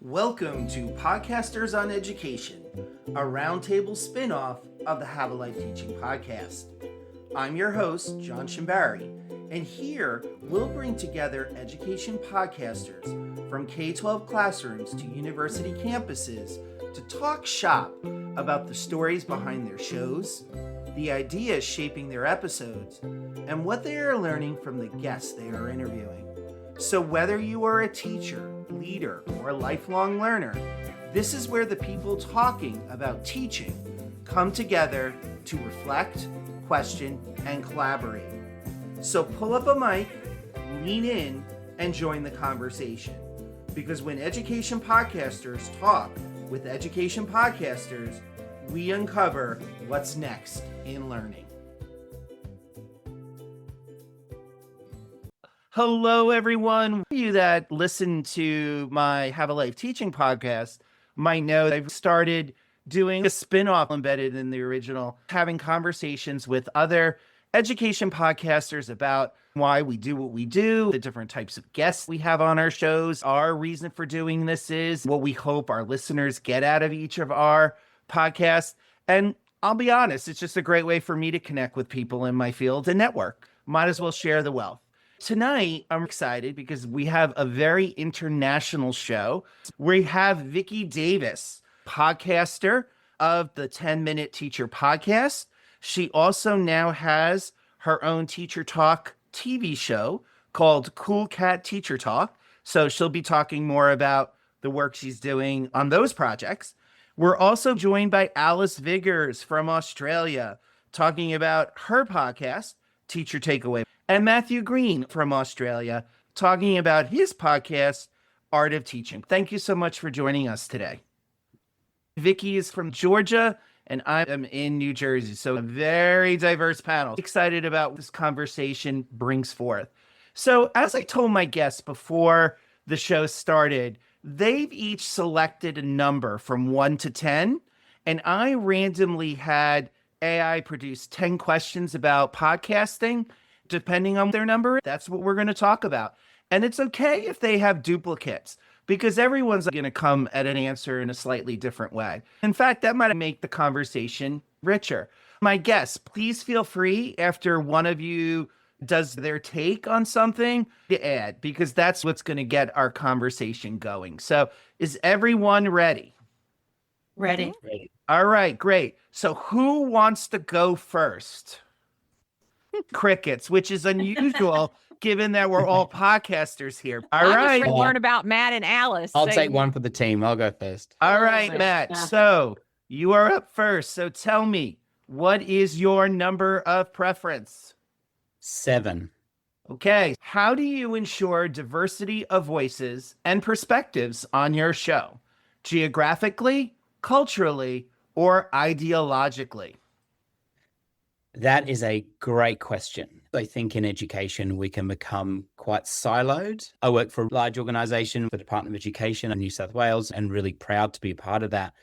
Welcome to Podcasters on Education, a roundtable spin-off of the Have a Life Teaching podcast. I'm your host, John Schembari, and here we'll bring together education podcasters from K-12 classrooms to university campuses to talk shop about the stories behind their shows, the ideas shaping their episodes, and what they are learning from the guests they are interviewing. So whether you are a teacher, leader, or a lifelong learner, this is where the people talking about teaching come together to reflect, question, and collaborate. So pull up a mic, lean in, and join the conversation. Because when education podcasters talk with education podcasters, we uncover what's next in learning. Hello, everyone. You that listen to my Have a Life Teaching podcast might know that I've started doing a spin-off embedded in the original, having conversations with other education podcasters about why we do what we do, the different types of guests we have on our shows. Our reason for doing this is what we hope our listeners get out of each of our podcasts. And I'll be honest, it's just a great way for me to connect with people in my field and network. Might as well share the wealth. Tonight, I'm excited because we have a very international show. We have Vicki Davis, podcaster of the 10-Minute Teacher podcast. She also now has her own Teacher Talk TV show called Cool Cat Teacher Talk. So she'll be talking more about the work she's doing on those projects. We're also joined by Alice Viggers from Australia, talking about her podcast, Teacher Takeaway, and Matthew Green from Australia, talking about his podcast, Art of Teaching. Thank you so much for joining us today. Vicki is from Georgia, and I am in New Jersey, so a very diverse panel. Excited about what this conversation brings forth. So as I told my guests before the show started, they've each selected a number from 1 to 10, and I randomly had AI produce 10 questions about podcasting. Depending on their number, that's what we're going to talk about. And it's okay if they have duplicates, because everyone's going to come at an answer in a slightly different way. In fact, that might make the conversation richer. My guests, please feel free after one of you does their take on something to add, because that's what's going to get our conversation going. So is everyone ready? Ready. All right, great. So who wants to go first? Crickets, which is unusual given that we're all podcasters here. All right. I'm learn about Matt and Alice. I'll take one for the team. I'll go first. All right, Matt. So you are up first. So tell me, what is your number of preference? 7. Okay. How do you ensure diversity of voices and perspectives on your show? Geographically, culturally, or ideologically? That is a great question. I think in education, we can become quite siloed. I work for a large organization, the Department of Education in New South Wales, and really proud to be a part of that.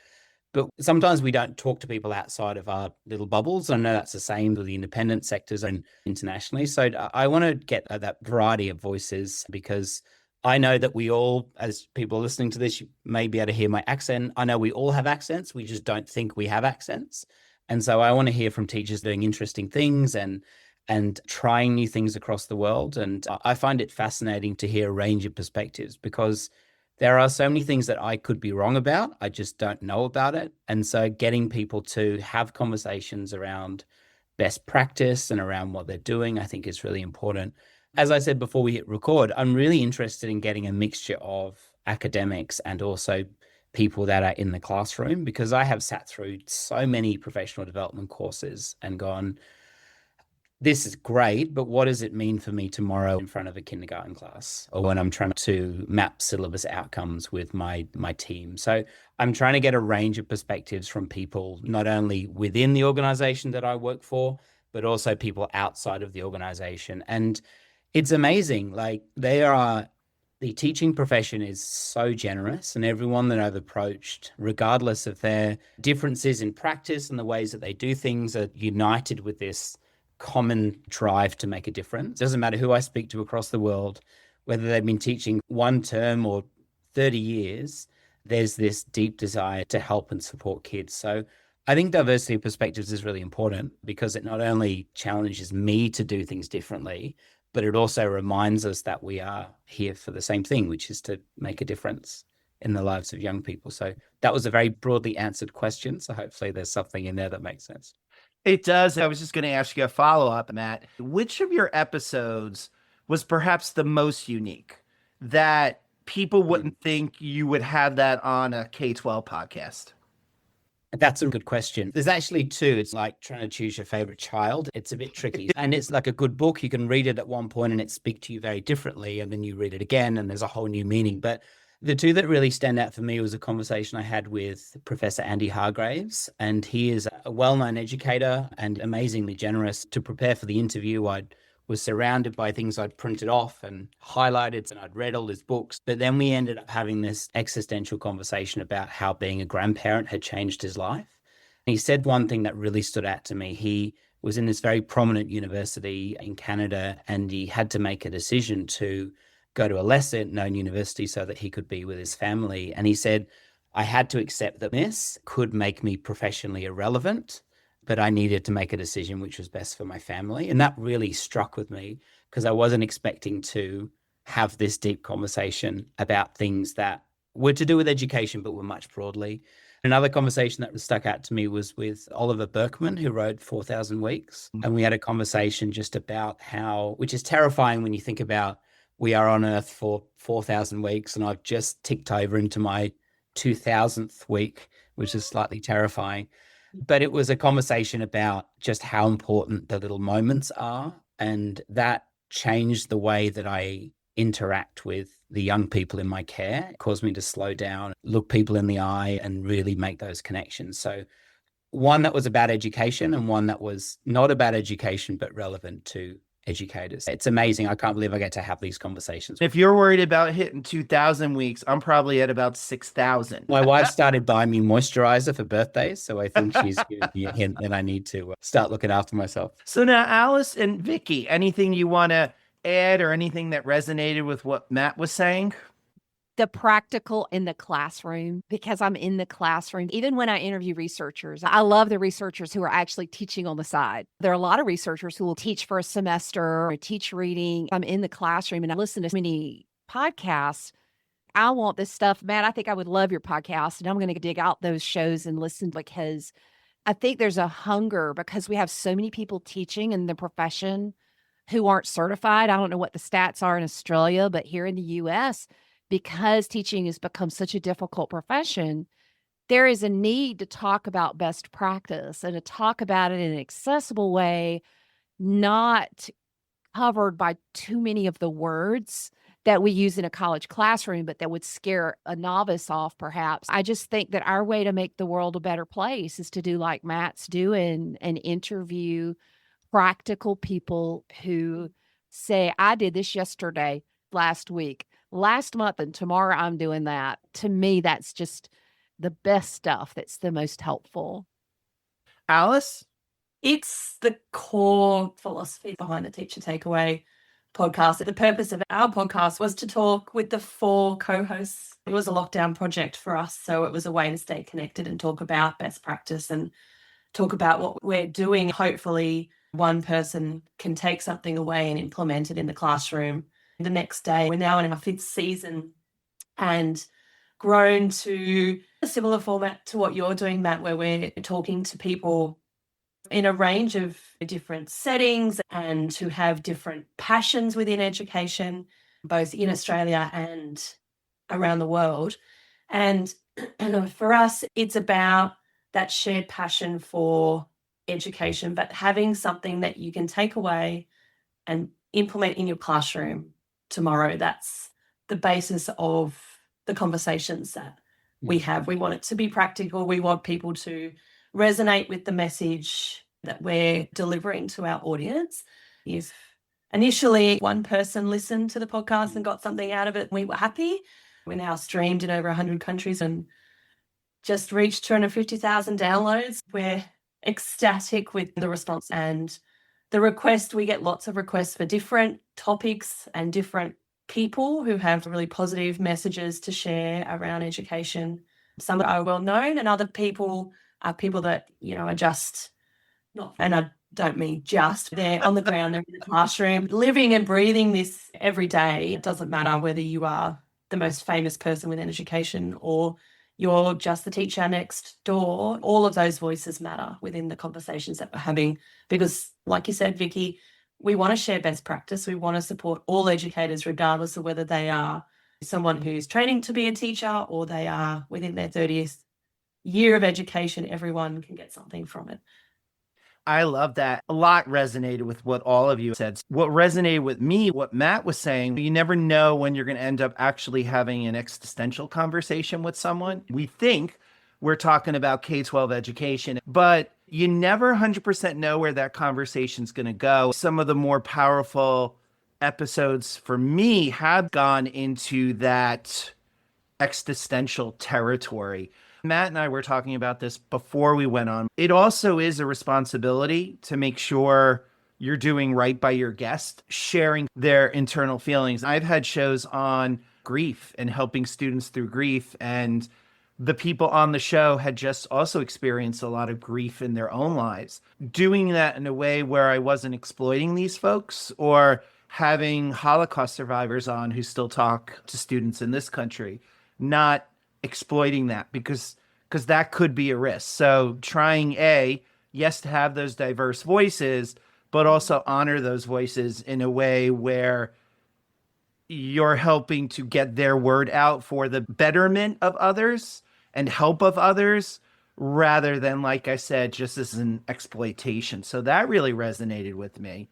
But sometimes we don't talk to people outside of our little bubbles. I know that's the same with the independent sectors and internationally. So I want to get that variety of voices, because I know that we all, as people listening to this, you may be able to hear my accent. I know we all have accents. We just don't think we have accents. And so I want to hear from teachers doing interesting things and trying new things across the world. And I find it fascinating to hear a range of perspectives, because there are so many things that I could be wrong about. I just don't know about it. And so getting people to have conversations around best practice and around what they're doing, I think is really important. As I said before we hit record, I'm really interested in getting a mixture of academics and also people that are in the classroom, because I have sat through so many professional development courses and gone, this is great, but what does it mean for me tomorrow in front of a kindergarten class, or when I'm trying to map syllabus outcomes with my team? So I'm trying to get a range of perspectives from people, not only within the organization that I work for, but also people outside of the organization. And it's amazing. Like, the teaching profession is so generous, and everyone that I've approached, regardless of their differences in practice and the ways that they do things, are united with this common drive to make a difference. It doesn't matter who I speak to across the world, whether they've been teaching one term or 30 years, there's this deep desire to help and support kids. So I think diversity of perspectives is really important because it not only challenges me to do things differently, but it also reminds us that we are here for the same thing, which is to make a difference in the lives of young people. So that was a very broadly answered question. So hopefully there's something in there that makes sense. It does. I was just going to ask you a follow-up, Matt. Which of your episodes was perhaps the most unique that people wouldn't think you would have that on a K-12 podcast? That's a good question. There's actually two. It's like trying to choose your favorite child. It's a bit tricky. And it's like a good book. You can read it at one point and it speaks to you very differently. And then you read it again and there's a whole new meaning. But the two that really stand out for me was a conversation I had with Professor Andy Hargraves. And he is a well-known educator and amazingly generous. To prepare for the interview, I was surrounded by things I'd printed off and highlighted, and I'd read all his books. But then we ended up having this existential conversation about how being a grandparent had changed his life. And he said one thing that really stood out to me. He was in this very prominent university in Canada, and he had to make a decision to go to a lesser known university so that he could be with his family. And he said, I had to accept that this could make me professionally irrelevant, but I needed to make a decision which was best for my family. And that really struck with me because I wasn't expecting to have this deep conversation about things that were to do with education, but were much broadly. Another conversation that stuck out to me was with Oliver Berkman, who wrote 4,000 Weeks. And we had a conversation just about how, which is terrifying when you think about we are on Earth for 4,000 weeks, and I've just ticked over into my 2,000th week, which is slightly terrifying. But it was a conversation about just how important the little moments are. And that changed the way that I interact with the young people in my care. It caused me to slow down, look people in the eye, and really make those connections. So one that was about education and one that was not about education, but relevant to educators. It's amazing. I can't believe I get to have these conversations. If you're worried about hitting 2,000 weeks, I'm probably at about 6,000. My wife started buying me moisturizer for birthdays, so I think she's giving me a hint that I need to start looking after myself. So now, Alice and Vicky, anything you want to add or anything that resonated with what Matt was saying? The practical in the classroom, because I'm in the classroom. Even when I interview researchers, I love the researchers who are actually teaching on the side. There are a lot of researchers who will teach for a semester or teach reading. I'm in the classroom and I listen to many podcasts. I want this stuff. Matt, I think I would love your podcast, and I'm going to dig out those shows and listen because I think there's a hunger because we have so many people teaching in the profession who aren't certified. I don't know what the stats are in Australia, but here in the US, because teaching has become such a difficult profession, there is a need to talk about best practice and to talk about it in an accessible way, not covered by too many of the words that we use in a college classroom, but that would scare a novice off, perhaps. I just think that our way to make the world a better place is to do like Matt's doing and interview practical people who say, I did this yesterday, last week, last month, and tomorrow I'm doing that. To me, that's just the best stuff that's the most helpful. Alice? It's the core philosophy behind the Teacher Takeaway podcast. The purpose of our podcast was to talk with the 4 co-hosts. It was a lockdown project for us, so it was a way to stay connected and talk about best practice and talk about what we're doing. Hopefully, one person can take something away and implement it in the classroom. The next day, we're now in our 5th season and grown to a similar format to what you're doing, Matt, where we're talking to people in a range of different settings and who have different passions within education, both in Australia and around the world. And for us, it's about that shared passion for education, but having something that you can take away and implement in your classroom tomorrow. That's the basis of the conversations that we have. We want it to be practical. We want people to resonate with the message that we're delivering to our audience. If initially one person listened to the podcast and got something out of it, we were happy. We're now streamed in over 100 countries and just reached 250,000 downloads. We're ecstatic with the response and the request. We get lots of requests for different topics and different people who have really positive messages to share around education. Some are well known, and other people are people that, are just not, and I don't mean just, they're on the ground, they're in the classroom, living and breathing this every day. It doesn't matter whether you are the most famous person within education or you're just the teacher next door. All of those voices matter within the conversations that we're having because, like you said, Vicky, we want to share best practice. We want to support all educators, regardless of whether they are someone who's training to be a teacher or they are within their 30th year of education. Everyone can get something from it. I love that. A lot resonated with what all of you said. What resonated with me, what Matt was saying, you never know when you're going to end up actually having an existential conversation with someone. We think we're talking about K-12 education, but you never 100% know where that conversation's going to go. Some of the more powerful episodes for me have gone into that existential territory. Matt and I were talking about this before we went on. It also is a responsibility to make sure you're doing right by your guest, sharing their internal feelings. I've had shows on grief and helping students through grief, and the people on the show had just also experienced a lot of grief in their own lives. Doing that in a way where I wasn't exploiting these folks or having Holocaust survivors on who still talk to students in this country, not exploiting that because that could be a risk. So trying yes, to have those diverse voices, but also honor those voices in a way where you're helping to get their word out for the betterment of others and help of others rather than, like I said, just as an exploitation. So that really resonated with me.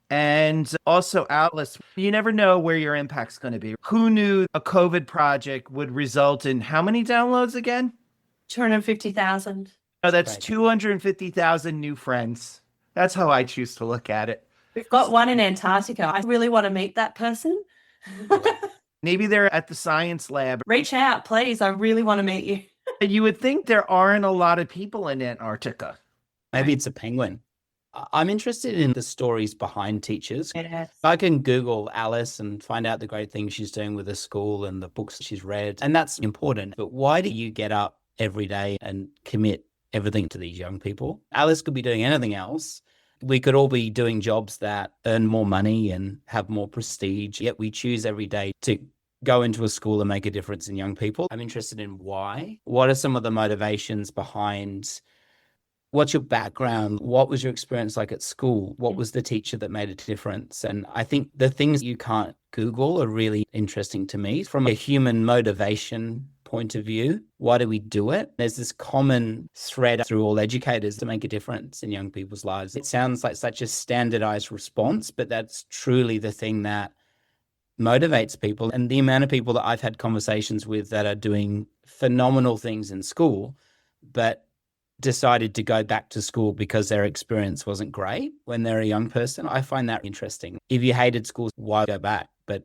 And also, Atlas, you never know where your impact's going to be. Who knew a COVID project would result in how many downloads again? 250,000. Oh, that's 250,000 new friends. That's how I choose to look at it. We've got one in Antarctica. I really want to meet that person. Maybe they're at the science lab. Reach out, please. I really want to meet you. You would think there aren't a lot of people in Antarctica. Maybe it's a penguin. I'm interested in the stories behind teachers. Yes. I can Google Alice and find out the great things she's doing with the school and the books she's read, and that's important. But why do you get up every day and commit everything to these young people? Alice could be doing anything else. We could all be doing jobs that earn more money and have more prestige, yet we choose every day to go into a school and make a difference in young people. I'm interested in why. What are some of the motivations behind? What's your background? What was your experience like at school? What was the teacher that made a difference? And I think the things you can't Google are really interesting to me from a human motivation point of view. Why do we do it? There's this common thread through all educators to make a difference in young people's lives. It sounds like such a standardized response, but that's truly the thing that motivates people. And the amount of people that I've had conversations with that are doing phenomenal things in school, but decided to go back to school because their experience wasn't great when they're a young person. I find that interesting. If you hated school, why go back? But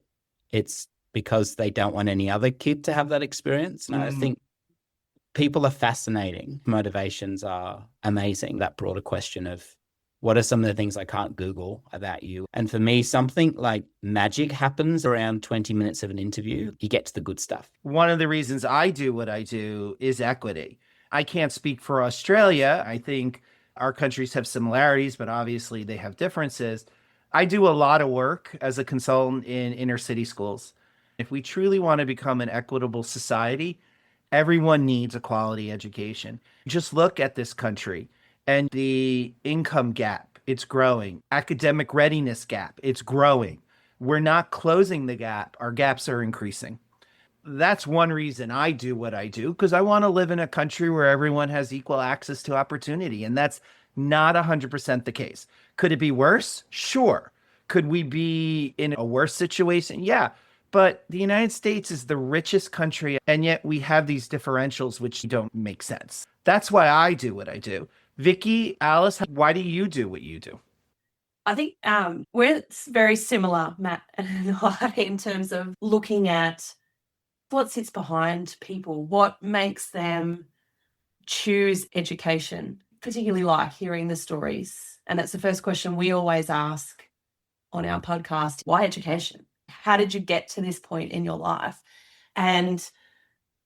it's because they don't want any other kid to have that experience. And I think people are fascinating. Motivations are amazing. That broader question of what are some of the things I can't Google about you? And for me, something like magic happens around 20 minutes of an interview. You get to the good stuff. One of the reasons I do what I do is equity. I can't speak for Australia. I think our countries have similarities, but obviously they have differences. I do a lot of work as a consultant in inner city schools. If we truly want to become an equitable society, everyone needs a quality education. Just look at this country and the income gap, it's growing. Academic readiness gap, it's growing. We're not closing the gap. Our gaps are increasing. That's one reason I do what I do, because I want to live in a country where everyone has equal access to opportunity. And that's not 100% the case. Could it be worse? Sure. Could we be in a worse situation? Yeah. But the United States is the richest country, and yet we have these differentials which don't make sense. That's why I do what I do. Vicky, Alice, why do you do what you do? I think we're very similar, Matt and I, in terms of looking at what sits behind people, what makes them choose education, particularly like hearing the stories. And that's the first question we always ask on our podcast. Why education? How did you get to this point in your life? And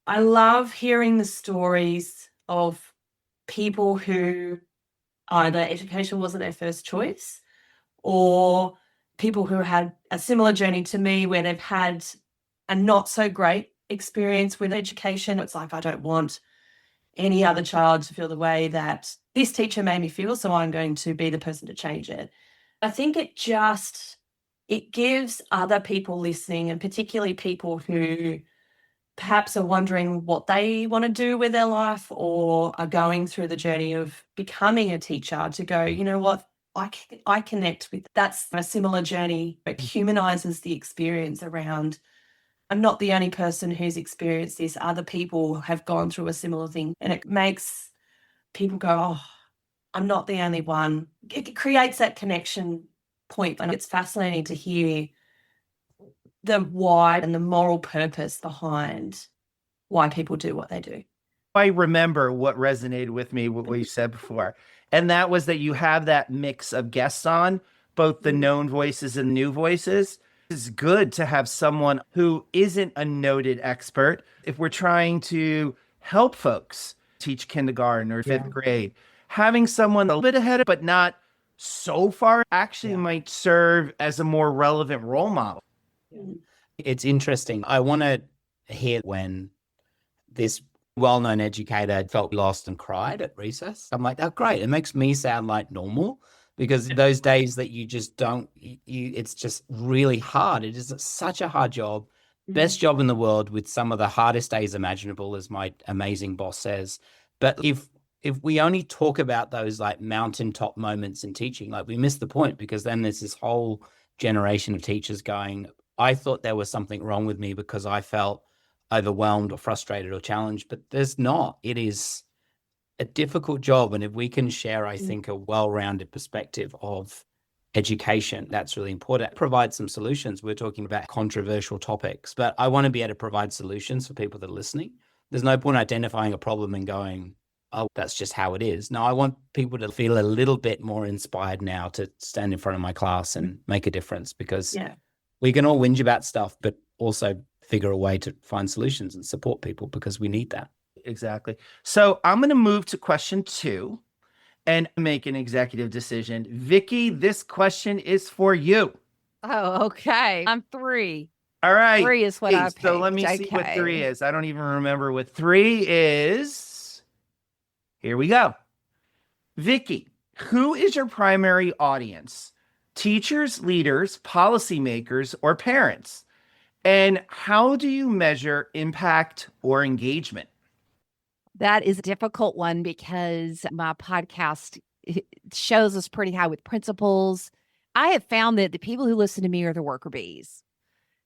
I love hearing the stories of people who either education wasn't their first choice, or people who had a similar journey to me where they've had a not so great experience with education. It's like, I don't want any other child to feel the way that this teacher made me feel, so I'm going to be the person to change it. I think it gives other people listening, and particularly people who perhaps are wondering what they want to do with their life or are going through the journey of becoming a teacher, to go, you know what, I connect with. That's a similar journey. It humanizes the experience around, I'm not the only person who's experienced this. Other people have gone through a similar thing. And it makes people go, oh, I'm not the only one. It creates that connection point. And it's fascinating to hear the why and the moral purpose behind why people do what they do. I remember what resonated with me, what you said before. And that was that you have that mix of guests on, both the known voices and new voices. It's good to have someone who isn't a noted expert. If we're trying to help folks teach kindergarten or fifth grade, having someone a little bit ahead, but not so far, actually might serve as a more relevant role model. It's interesting. I want to hear when this well-known educator felt lost and cried at recess. I'm like, oh, great. It makes me sound like normal, because those days that you just don't, it's just really hard. It is such a hard job, best job in the world, with some of the hardest days imaginable, as my amazing boss says. But if we only talk about those like mountaintop moments in teaching, like, we miss the point, because then there's this whole generation of teachers going, I thought there was something wrong with me because I felt overwhelmed or frustrated or challenged, but there's not. It is a difficult job. And if we can share, I think, a well-rounded perspective of education, that's really important. Provide some solutions. We're talking about controversial topics, but I want to be able to provide solutions for people that are listening. There's no point identifying a problem and going, oh, that's just how it is. No, I want people to feel a little bit more inspired now to stand in front of my class and make a difference, because we can all whinge about stuff, but also figure a way to find solutions and support people, because we need that. Exactly. So I'm going to move to question 2 and make an executive decision. Vicky, this question is for you. Oh, okay. I'm 3. All right. 3 is what I picked. So let me see what 3 is. I don't even remember what 3 is. Here we go. Vicky, who is your primary audience? Teachers, leaders, policymakers, or parents? And how do you measure impact or engagement? That is a difficult one, because my podcast shows us pretty high with principals. I have found that the people who listen to me are the worker bees.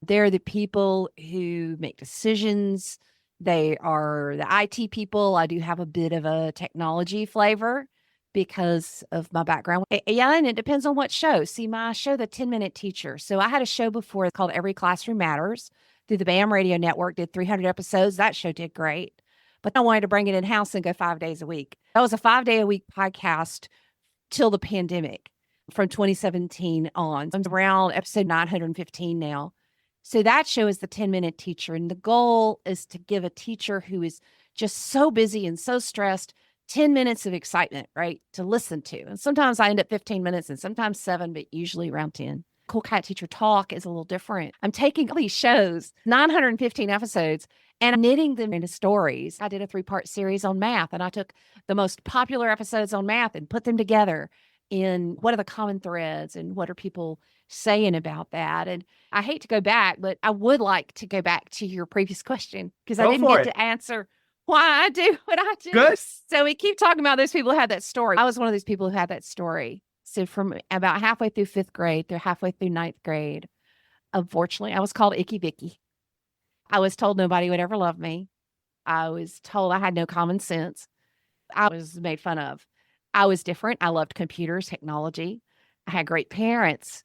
They're the people who make decisions. They are the IT people. I do have a bit of a technology flavor because of my background. Yeah, and it depends on what show. See, my show, The 10-Minute Teacher. So I had a show before called Every Classroom Matters through the BAM Radio Network, did 300 episodes. That show did great. But I wanted to bring it in-house and go 5 days a week. That was a 5-day-a-week podcast till the pandemic from 2017 on. I'm around episode 915 now. So that show is The 10-Minute Teacher. And the goal is to give a teacher who is just so busy and so stressed 10 minutes of excitement, right, to listen to. And sometimes I end up 15 minutes and sometimes 7, but usually around 10. Cool Cat Teacher Talk is a little different. I'm taking all these shows, 915 episodes, and I'm knitting them into stories. I did a 3-part series on math, and I took the most popular episodes on math and put them together in what are the common threads and what are people saying about that. And I hate to go back, but I would like to go back to your previous question, because I didn't get to answer why I do what I do. Good. So we keep talking about those people who had that story. I was one of those people who had that story. So from about halfway through 5th grade through halfway through 9th grade, unfortunately, I was called Icky Vicky. I was told nobody would ever love me. I was told I had no common sense. I was made fun of. I was different. I loved computers, technology. I had great parents.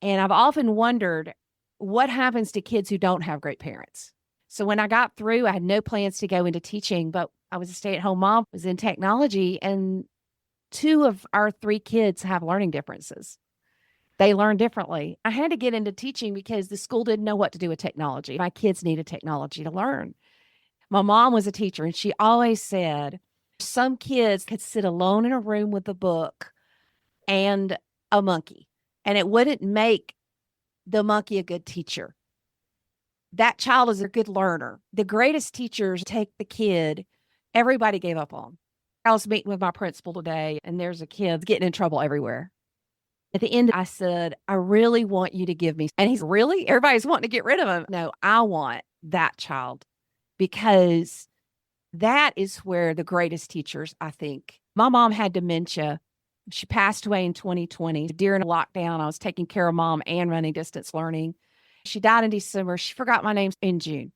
And I've often wondered what happens to kids who don't have great parents. So when I got through, I had no plans to go into teaching, but I was a stay-at-home mom, was in technology, and 2 of our 3 kids have learning differences. They learn differently. I had to get into teaching because the school didn't know what to do with technology. My kids needed technology to learn. My mom was a teacher, and she always said some kids could sit alone in a room with a book and a monkey, and it wouldn't make the monkey a good teacher. That child is a good learner. The greatest teachers take the kid everybody gave up on. I was meeting with my principal today, and there's a kid getting in trouble everywhere. At the end, I said, I really want you to give me. And he's really, everybody's wanting to get rid of him. No, I want that child because that is where the greatest teachers, I think. My mom had dementia. She passed away in 2020. During lockdown, I was taking care of mom and running distance learning. She died in December. She forgot my name in June.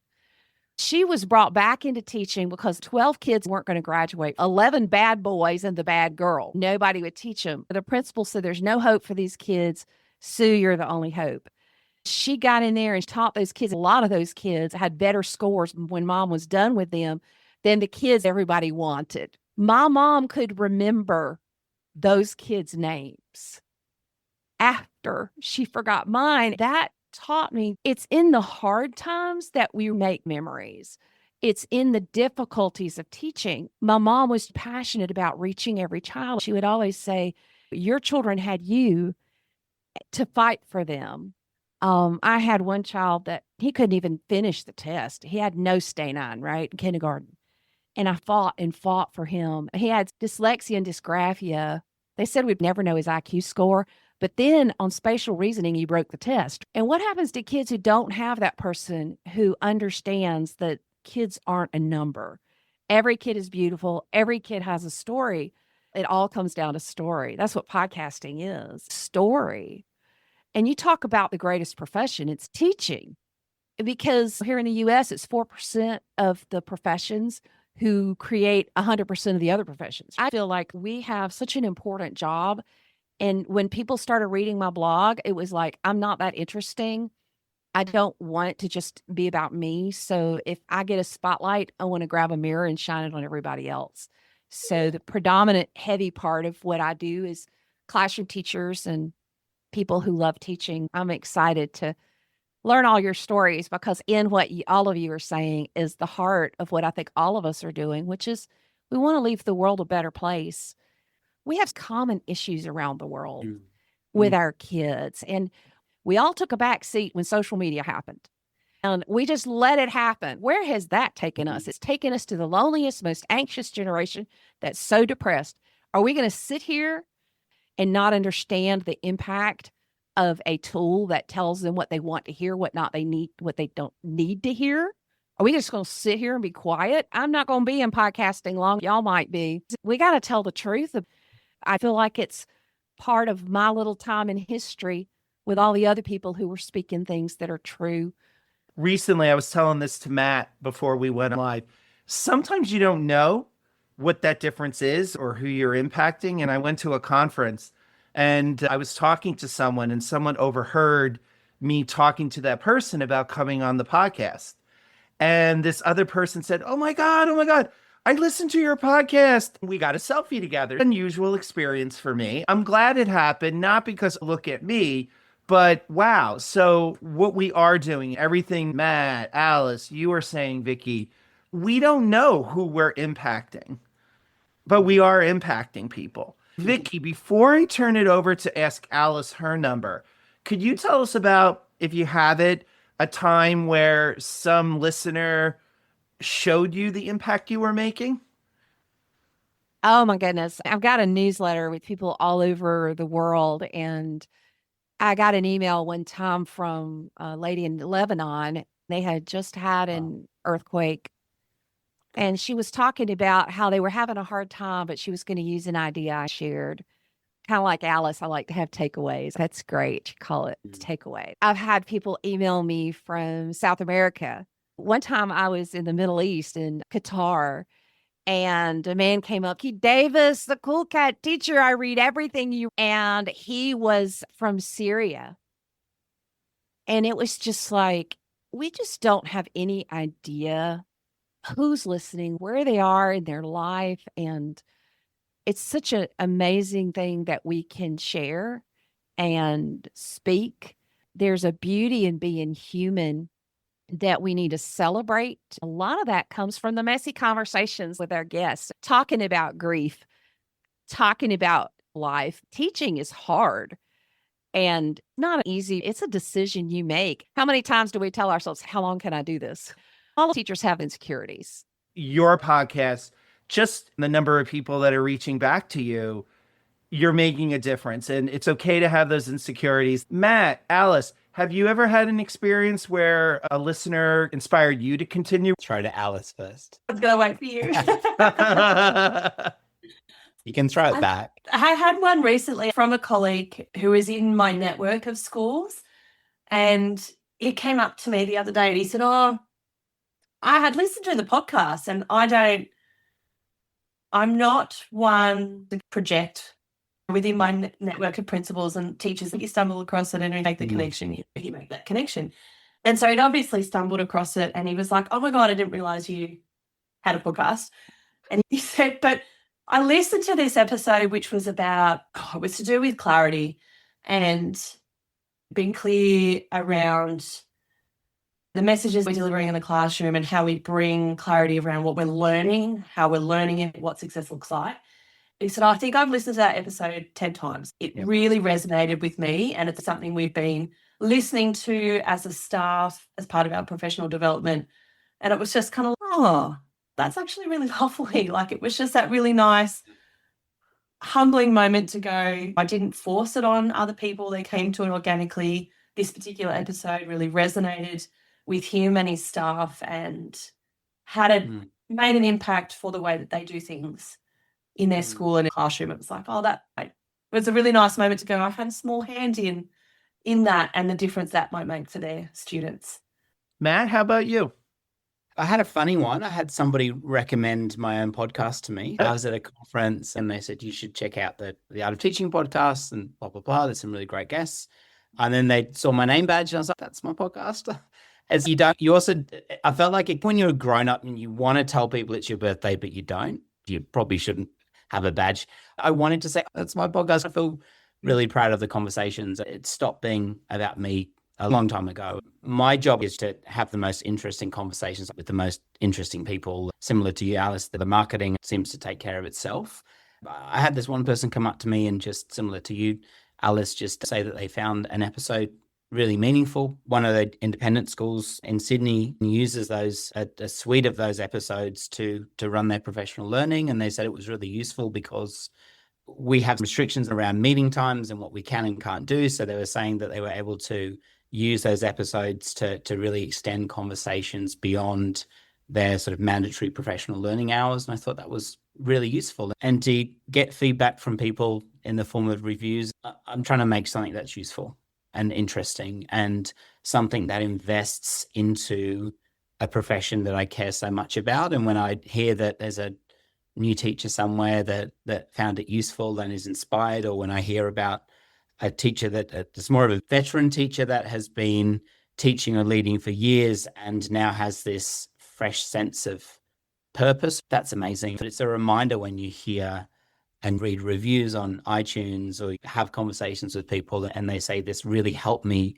She was brought back into teaching because 12 kids weren't going to graduate, 11 bad boys and the bad girl. Nobody would teach them. The principal said, there's no hope for these kids. Sue, you're the only hope. She got in there and taught those kids. A lot of those kids had better scores when mom was done with them than the kids everybody wanted. My mom could remember those kids' names after she forgot mine. That taught me it's in the hard times that we make memories. It's in the difficulties of teaching. My mom was passionate about reaching every child. She would always say, your children had you to fight for them. I had one child that he couldn't even finish the test. He had no stain on, right? In kindergarten. And I fought and fought for him. He had dyslexia and dysgraphia. They said we'd never know his IQ score. But then on spatial reasoning, he broke the test. And what happens to kids who don't have that person who understands that kids aren't a number? Every kid is beautiful. Every kid has a story. It all comes down to story. That's what podcasting is, story. And you talk about the greatest profession, it's teaching. Because here in the U.S., it's 4% of the professions who create 100% of the other professions. I feel like we have such an important job. And when people started reading my blog, it was like, I'm not that interesting. I don't want it to just be about me. So if I get a spotlight, I want to grab a mirror and shine it on everybody else. So the predominant heavy part of what I do is classroom teachers and people who love teaching. I'm excited to learn all your stories because in what all of you are saying is the heart of what I think all of us are doing, which is we want to leave the world a better place. We have common issues around the world with our kids. And we all took a back seat when social media happened. And we just let it happen. Where has that taken us? It's taken us to the loneliest, most anxious generation that's so depressed. Are we going to sit here and not understand the impact of a tool that tells them what they want to hear, what not they need, what they don't need to hear? Are we just going to sit here and be quiet? I'm not going to be in podcasting long. Y'all might be. We got to tell the truth. I feel like it's part of my little time in history with all the other people who were speaking things that are true. Recently, I was telling this to Matt before we went live. Sometimes you don't know what that difference is or who you're impacting. And I went to a conference and I was talking to someone and someone overheard me talking to that person about coming on the podcast. And this other person said, oh my God, I listened to your podcast. We got a selfie together. Unusual experience for me. I'm glad it happened, not because look at me, but wow. So what we are doing, everything Matt, Alice, you were saying, Vicki, we don't know who we're impacting, but we are impacting people. Vicki, before I turn it over to ask Alice her number, could you tell us about, if you have it, a time where some listener showed you the impact you were making? Oh my goodness. I've got a newsletter with people all over the world. And I got an email one time from a lady in Lebanon. They had just had an earthquake. And she was talking about how they were having a hard time, but she was going to use an idea I shared. Kind of like Alice, I like to have takeaways. That's great. Call it takeaway. I've had people email me from South America. One time I was in the Middle East in Qatar, and a man came up, Keith Davis, the cool cat teacher. I read everything you, and he was from Syria. And it was just like, we just don't have any idea who's listening, where they are in their life. And it's such an amazing thing that we can share. and speak. There's a beauty in being human that we need to celebrate. A lot of that comes from the messy conversations with our guests, talking about grief, talking about life. Teaching is hard and not easy. It's a decision you make. How many times do we tell ourselves, how long can I do this? All teachers have insecurities. Your podcast, just the number of people that are reaching back to you, you're making a difference. And it's okay to have those insecurities. Matt, Alice, have you ever had an experience where a listener inspired you to continue? Throw to Alice first. I was going to wait for you. You can throw it back. I had one recently from a colleague who is in my network of schools. And he came up to me the other day and he said, "Oh, I had listened to the podcast and I'm not one to project within my network of principals and teachers that you stumble across it and you make the connection, you make that connection." And so he'd obviously stumbled across it and he was like, "Oh my God, I didn't realize you had a podcast." And he said, "But I listened to this episode, which was about, it was to do with clarity and being clear around the messages we're delivering in the classroom and how we bring clarity around what we're learning, how we're learning it, what success looks like." He said, "I think I've listened to that episode 10 times. It really resonated with me and it's something we've been listening to as a staff, as part of our professional development." And it was just kind of, oh, that's actually really lovely. Like it was just that really nice, humbling moment to go, I didn't force it on other people. They came to it organically. This particular episode really resonated with him and his staff and made an impact for the way that they do things in their school and classroom. It was like, oh, it was a really nice moment to go, I had a small hand in that and the difference that might make for their students. Matt, how about you? I had a funny one. I had somebody recommend my own podcast to me. I was at a conference and they said, "You should check out the Art of Teaching podcast and blah, blah, blah. There's some really great guests." And then they saw my name badge and I was like, "That's my podcast." As you also, I felt like when you're a grown up and you want to tell people it's your birthday, but you don't, you probably shouldn't have a badge. I wanted to say, "That's my podcast." I feel really proud of the conversations. It stopped being about me a long time ago. My job is to have the most interesting conversations with the most interesting people. Similar to you, Alice, the marketing seems to take care of itself. I had this one person come up to me and just similar to you, Alice, just say that they found an episode really meaningful. One of the independent schools in Sydney uses a suite of those episodes to run their professional learning. And they said it was really useful because we have restrictions around meeting times and what we can and can't do. So they were saying that they were able to use those episodes to really extend conversations beyond their sort of mandatory professional learning hours. And I thought that was really useful. And to get feedback from people in the form of reviews, I'm trying to make something that's useful and interesting and something that invests into a profession that I care so much about. And when I hear that there's a new teacher somewhere that found it useful and is inspired, or when I hear about a teacher that's more of a veteran teacher that has been teaching or leading for years and now has this fresh sense of purpose, that's amazing. But it's a reminder when you hear and read reviews on iTunes or have conversations with people and they say, "This really helped me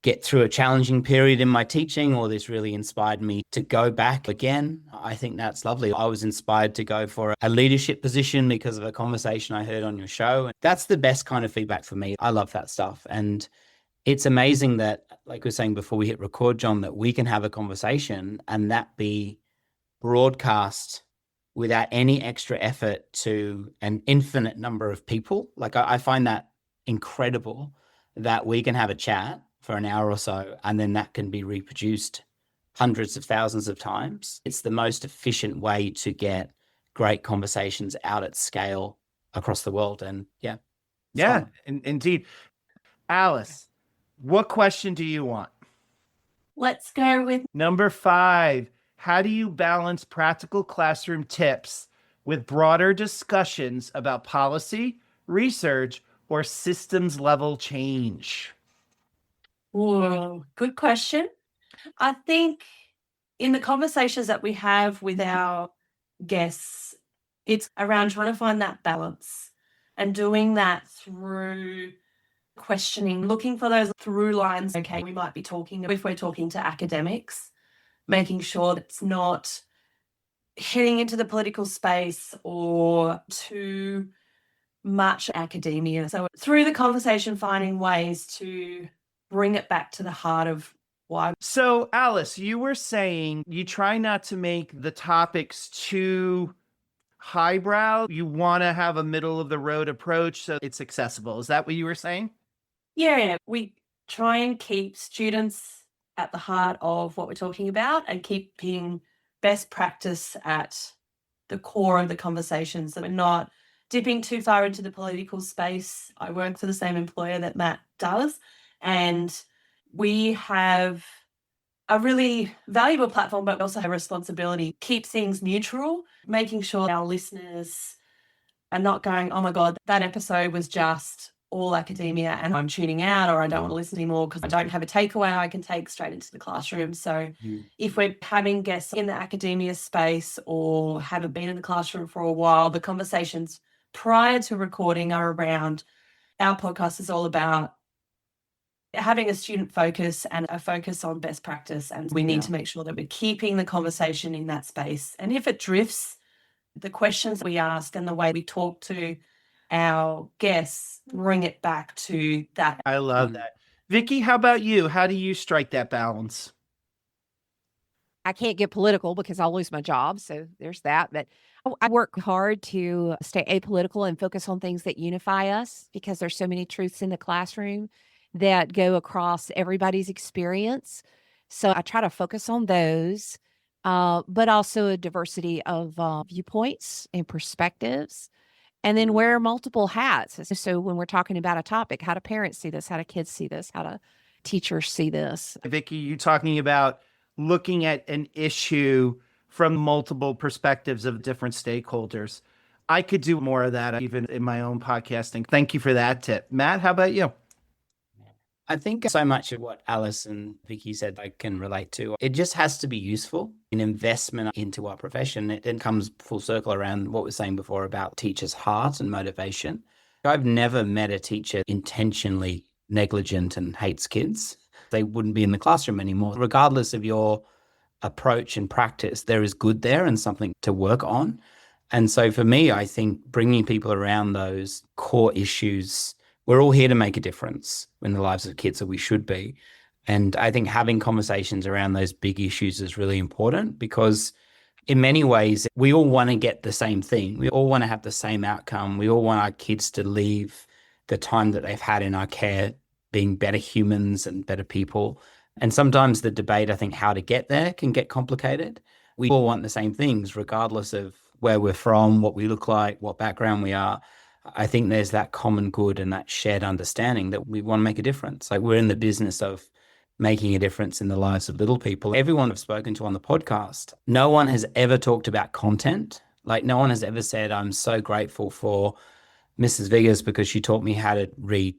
get through a challenging period in my teaching," or "This really inspired me to go back again." I think that's lovely. I was inspired to go for a leadership position because of a conversation I heard on your show. That's the best kind of feedback for me. I love that stuff. And it's amazing that, like we were saying before we hit record, John, that we can have a conversation and that be broadcast without any extra effort to an infinite number of people. Like I find that incredible that we can have a chat for an hour or so, and then that can be reproduced hundreds of thousands of times. It's the most efficient way to get great conversations out at scale across the world. And indeed. Alice, what question do you want? Let's go with Number 5. How do you balance practical classroom tips with broader discussions about policy, research, or systems level change? Whoa, good question. I think in the conversations that we have with our guests, it's around trying to find that balance and doing that through questioning, looking for those through lines. Okay, we might be talking, if we're talking to academics, making sure it's not hitting into the political space or too much academia. So through the conversation, finding ways to bring it back to the heart of why. So, Alice, you were saying you try not to make the topics too highbrow. You want to have a middle of the road approach so it's accessible. Is that what you were saying? Yeah, we try and keep students at the heart of what we're talking about and keeping best practice at the core of the conversations, that we're not dipping too far into the political space. I work for the same employer that Matt does, and we have a really valuable platform, but we also have a responsibility to keep things neutral, making sure our listeners are not going, oh my God, that episode was just all academia and I'm tuning out, or I don't want to listen anymore because I don't have a takeaway I can take straight into the classroom. So if we're having guests in the academia space or haven't been in the classroom for a while, the conversations prior to recording are around, our podcast is all about having a student focus and a focus on best practice. And we need to make sure that we're keeping the conversation in that space. And if it drifts, the questions we ask and the way we talk to our guests bring it back to that. I love that. Vicky, how about you? How do you strike that balance? I can't get political because I'll lose my job. So there's that. But I work hard to stay apolitical and focus on things that unify us, because there's so many truths in the classroom that go across everybody's experience. So I try to focus on those, but also a diversity of viewpoints and perspectives. And then wear multiple hats. So when we're talking about a topic, how do parents see this? How do kids see this? How do teachers see this? Vicky, you talking about looking at an issue from multiple perspectives of different stakeholders. I could do more of that even in my own podcasting. Thank you for that tip. Matt, how about you? I think so much of what Alice and Vicky said I can relate to. It just has to be useful. An investment into our profession. It then comes full circle around what we were saying before about teachers' heart and motivation. I've never met a teacher intentionally negligent and hates kids. They wouldn't be in the classroom anymore. Regardless of your approach and practice, there is good there and something to work on. And so for me, I think bringing people around those core issues, we're all here to make a difference in the lives of kids, or we should be. And I think having conversations around those big issues is really important, because in many ways, we all want to get the same thing. We all want to have the same outcome. We all want our kids to leave the time that they've had in our care being better humans and better people. And sometimes the debate, I think, how to get there can get complicated. We all want the same things, regardless of where we're from, what we look like, what background we are. I think there's that common good and that shared understanding that we want to make a difference. Like, we're in the business of making a difference in the lives of little people. Everyone I've spoken to on the podcast, no one has ever talked about content. Like, no one has ever said, I'm so grateful for Mrs. Viggers because she taught me how to read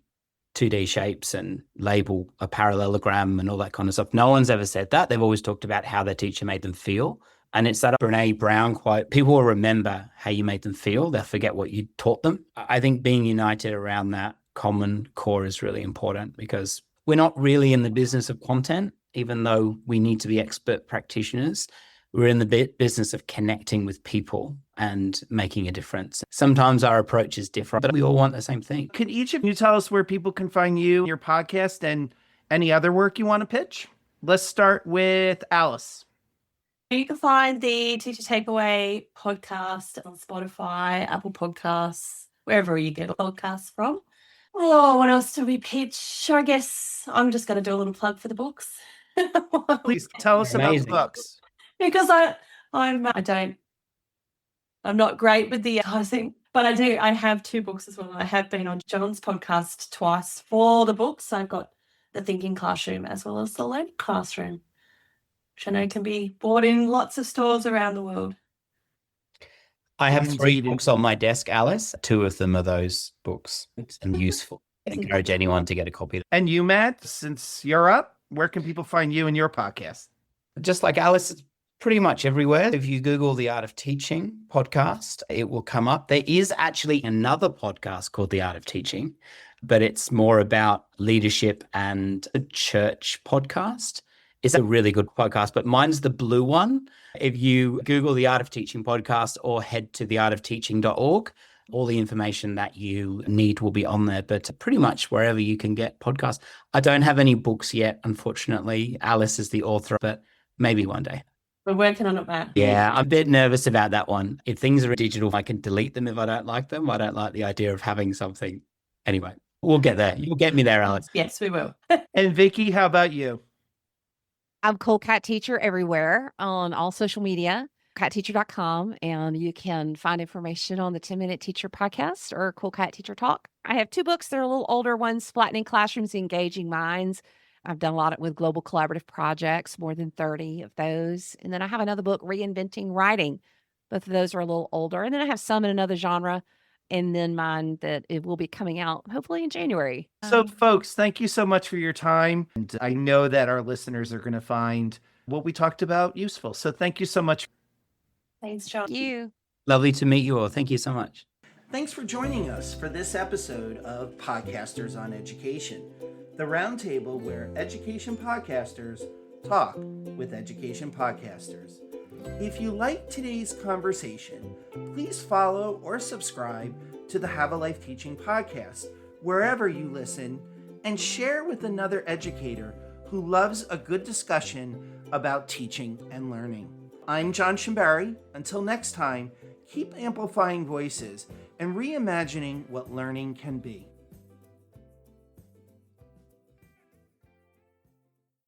2D shapes and label a parallelogram and all that kind of stuff. No one's ever said that. They've always talked about how their teacher made them feel. And it's that Brene Brown quote, people will remember how you made them feel. They'll forget what you taught them. I think being united around that common core is really important, because we're not really in the business of content, even though we need to be expert practitioners. We're in the business of connecting with people and making a difference. Sometimes our approach is different, but we all want the same thing. Could each of you tell us where people can find you, your podcast, and any other work you want to pitch? Let's start with Alice. You can find the Teacher Takeaway podcast on Spotify, Apple Podcasts, wherever you get podcasts from. Oh, what else do we pitch? I guess I'm just going to do a little plug for the books. Please tell us about the Amazing. books. Because I'm not great with the thing, but I have 2 books as well. I have been on John's podcast twice for the books. I've got the Thinking Classroom as well as the Learning Classroom, which I know can be bought in lots of stores around the world. I have 3 books on my desk, Alice. 2 of them are those books and useful. I encourage anyone to get a copy. And you, Matt, since you're up, where can people find you and your podcast? Just like Alice, pretty much everywhere. If you Google the Art of Teaching podcast, it will come up. There is actually another podcast called The Art of Teaching, but it's more about leadership and a church podcast. It's a really good podcast, but mine's the blue one. If you Google the Art of Teaching podcast or head to theartofteaching.org, all the information that you need will be on there, but pretty much wherever you can get podcasts. I don't have any books yet, unfortunately. Alice is the author, but maybe one day. We're working on it, Matt. Yeah, I'm a bit nervous about that one. If things are digital, I can delete them if I don't like them. I don't like the idea of having something. Anyway, we'll get there. You'll get me there, Alex. Yes, we will. And Vicky, how about you? I'm Cool Cat Teacher everywhere on all social media, catteacher.com, and you can find information on the 10-Minute Teacher podcast or Cool Cat Teacher Talk. I have 2 books. They're a little older ones, Flattening Classrooms, Engaging Minds. I've done a lot with global collaborative projects, more than 30 of those. And then I have another book, Reinventing Writing. Both of those are a little older. And then I have some in another genre, and then mine that it will be coming out hopefully in January. So, folks, thank you so much for your time. And I know that our listeners are going to find what we talked about useful. So thank you so much. Thanks, John. Thank you. Lovely to meet you all. Thank you so much. Thanks for joining us for this episode of Podcasters on Education, the roundtable where education podcasters talk with education podcasters. If you like today's conversation, please follow or subscribe to the Have a Life Teaching podcast wherever you listen, and share with another educator who loves a good discussion about teaching and learning. I'm John Schembari. Until next time, keep amplifying voices and reimagining what learning can be.